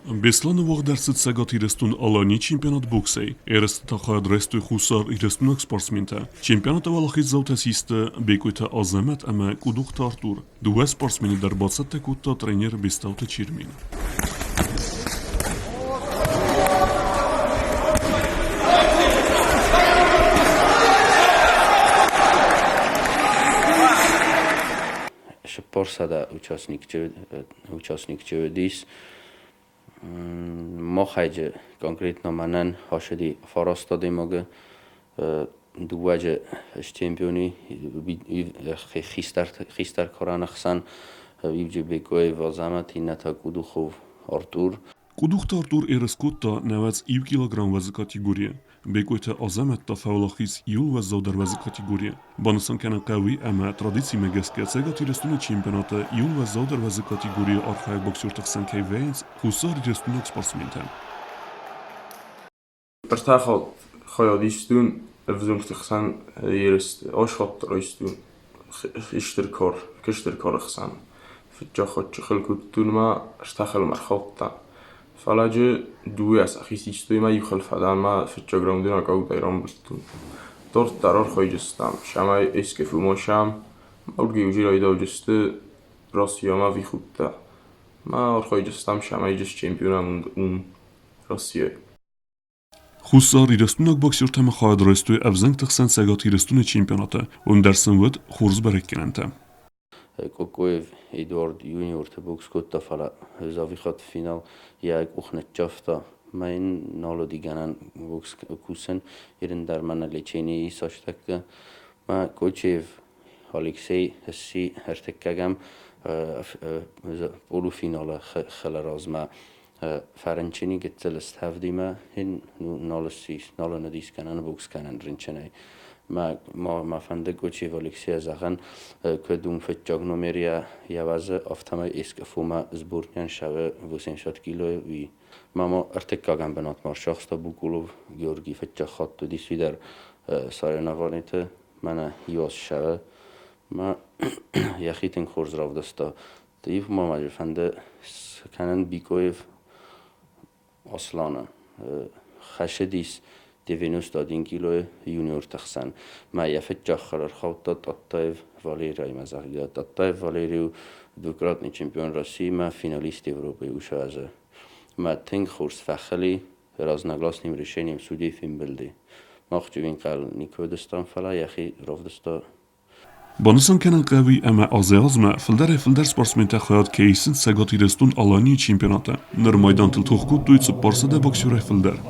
Беслан вогдарсыт сагатирестун алани чемпионат боксей. Эрест тахад ресту хусар ирестунак спортсмента. Чемпионата валахит заутасисты бекуйта азамат ама кудухта Артур. Дуа спортсмени дар бацатта кутта тренер бестаута Чирмин. Porsada участникче дис ما خیجه کنکریت نمانن هاشدی فرستاده مگه دوجه چمپیونی خیستر کاران خسن بیچه بکوی وزمتی نتا کدو خوب آرتور Кудухта Артур эрескутта 90 килограмм вазы категория. Бекуйта азаматта фаулахис юл вазаудар вазы категория. Банасан кана кави ама традиции мегаске сагатирестуна чемпионата юл вазаудар вазы категория архай боксюртах санкей вейнс хусар рестунок спортсмента. Partijgehad iets doen, we gaan eerst afschot eruit doen. Gisteren gaan. Verjaagd je goed doen, maar stachel maar goed. فلاجه دوی از اخیستی توی ما یخل فدان ما فجرام دینا قاود ایران بستون دورت درار خوی جستم شمای اسکفو ما شم اولگی وجی رای داو جسته راسیا ما وی خوب ده ما خوی جستم شمای جست چمپیونم اون راسیه Хусар ирестунок боксюртама хаад рестуй авзанг тахсан сагат ирестуна чемпионата. Он дарсан вуд хурз бареккенанта. Кокоев Эдуард юниор те бокс котта фала завихат финал яг ухнет джафта майн нало диганан бокс кусен ирен дар мана лечени саштак ма Кочев Алексей си хертеккагам полуфинала خلرازما فرنچنی گتلست هفدیما هن نالو ندیس کنن بوکس کنن رنچنای ما فنده گوچی والکسی از آن کدوم فتجاگ نمیریا یوازه افتمای اسکفوما زبورنیان شوه وسین شد کیلوی وی ما ارتکاگم بنات مارشاخ تا بوکولو گیورگی فتجاگ خاط تو دیسوی در سال نوانیت من یواز شوه ما یخیتن خورز راو دستا دیف ما مجر فنده کنن بیکویف اصلانه خشدیس دیوینوس دادین کیلو یونیور تخسن ما یفت جاخرر خوتا تاتایف والیرای مزاحیات تاتایف والیریو دوکراتنی چمپیون راسی ما فینالیست اروپایی وشازه ما تنگ خورس فخلی راز نگلاس نیم ریشنیم سودی فیلم بلدی ما خجوین قل نیکودستان فلا یخی رفدستا Банасан канан قوي اما азиазма филдар спортсмента хоят кейсин сагат ирестун алани чемпионата. Нар майдан тыл тухкут дуйцу парсада боксюрай филдар.